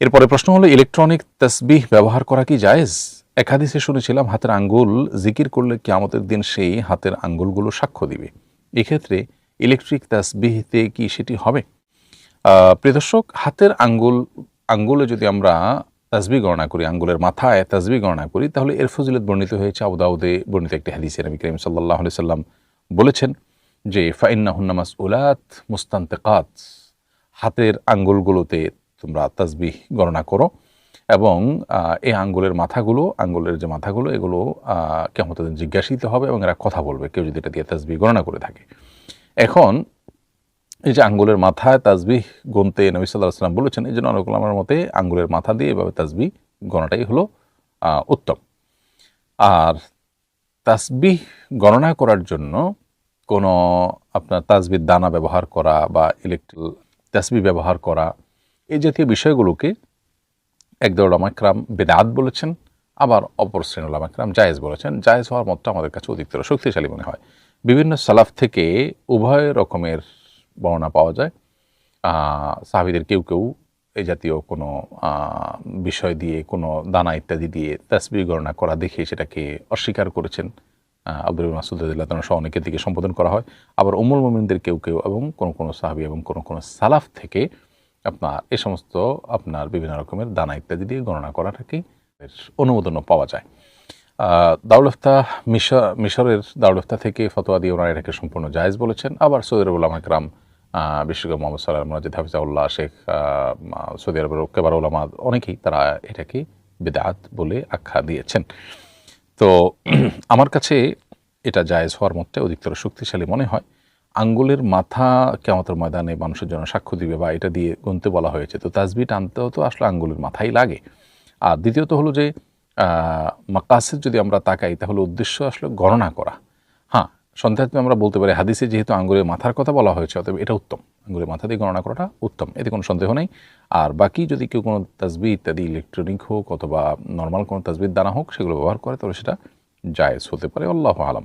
এরপরে প্রশ্ন হলো, ইলেকট্রনিক তাসবিহ ব্যবহার করা কি জায়েজ? এক হাদিসে শুনেছিলাম হাতের আঙ্গুল জিকির করলে কিয়ামতের দিন সেই হাতের আঙ্গুলগুলো সাক্ষ্য দিবে। এক্ষেত্রে ইলেকট্রিক তাসবিহতে কি সেটি হবে? প্রিয় দর্শক, হাতের আঙ্গুলে যদি আমরা তাসবিহ গণনা করি, আঙ্গুলের মাথায় তাসবিহ গণনা করি, তাহলে এর ফজিলত বর্ণিত হয়েছে আবু দাউদে বর্ণিত একটি হাদিসে। নবী করিম সাল্লাল্লাহু আলাইহি সাল্লাম বলেছেন যে ফাইন্নাহুন্না মাসউলাত মুস্তানতিকাত, হাতের আঙ্গুলগুলোতে তোমরা তাসবিহ গণনা করো এবং এই আঙ্গুলের যে মাথাগুলো এগুলো কিয়ামতের দিন জিজ্ঞাসিত হবে এবং এরা কথা বলবে, কেউ যদি এটা দিয়ে তাসবিহ গণনা করে থাকে। এখন এই যে আঙ্গুলের মাথায় তাসবিহ গুনতে নবী সাল্লাল্লাহু আলাইহি সাল্লাম বলেছেন, এই জন্য অনেক উলামার মতে আঙ্গুলের মাথা দিয়ে এভাবে তাসবিহ গণনাটাই হলো উত্তম। আর তাসবিহ গণনা করার জন্য কোনো আপনার তাসবিহ দানা ব্যবহার করা বা ইলেকট্রিক তাসবিহ ব্যবহার করা, এই জাতীয় বিষয়গুলোকে একদল উলামা ইকরাম বিদআত বলেছেন, আবার অপর শ্রেণীর উলামা ইকরাম জায়েজ বলেছেন। জায়েজ হওয়ার মতটা আমাদের কাছে অধিকতর শক্তিশালী মনে হয়। বিভিন্ন সালাফ থেকে উভয় রকমের বর্ণনা পাওয়া যায়। সাহাবীদের কেউ কেউ এই জাতীয় কোনো বিষয় দিয়ে, কোনো দানা ইত্যাদি দিয়ে তাসবিহ গণনা করা দেখে সেটাকে অস্বীকার করেছেন। আব্দুল ইবনে মাসউদ রাদিয়াল্লাহু তাআলা সহ অনেকের দিকে সম্বোধন করা হয়। আবার উম্মুল মুমিনদের কেউ কেউ এবং কোনো সাহাবী এবং কোনো সালাফ থেকে আপনার এই সমস্ত আপনার বিভিন্ন রকমের দানা ইত্যাদি দিয়ে গণনা করাটাকেই অনুমোদনও পাওয়া যায়। দারুল ইফতাহ মিশরের দারুল ইফতাহ থেকে ফতোয়া দিয়ে ওনারা এটাকে সম্পূর্ণ জায়েজ বলেছেন। আবার সৌদি আরবের উলামা ইকরাম, বিশেষ করে মোহাম্মদ সাল্লাহ মুনাজ্জিদ হাফিজাহুল্লাহ, শেখ সৌদি আরবের কেবার উলামা অনেকেই তারা এটাকে বিদআত বলে আখ্যা দিয়েছেন। তো আমার কাছে এটা জায়েজ হওয়ার মধ্যে অধিকতর শক্তিশালী মনে হয়। আঙ্গুলের মাথা কিয়ামতের ময়দানে মানুষের জন্য সাক্ষ্য দিবে বা এটা দিয়ে গুনতে বলা হয়েছে, তো তাসবিহ টানতেও তো আসলে আঙ্গুলের মাথাই লাগে। আর দ্বিতীয়ত হলো যে মাকাসিদ যদি আমরা তাকাই, তাহলে উদ্দেশ্য আসলে গণনা করা। হ্যাঁ, সন্দেহাত্মে আমরা বলতে পারি হাদিসে যেহেতু আঙ্গুলের মাথার কথা বলা হয়েছে, অতএব এটা উত্তম, আঙ্গুলের মাথা দিয়ে গণনা করাটা উত্তম, এতে কোনো সন্দেহ নেই। আর বাকি যদি কেউ কোনো তাসবিহ ইত্যাদি ইলেকট্রনিক হোক অথবা নর্মাল কোনো তাসবিহ দানা হোক সেগুলো ব্যবহার করে, তাহলে সেটা জায়েজ হতে পারে। আল্লাহু আলাম।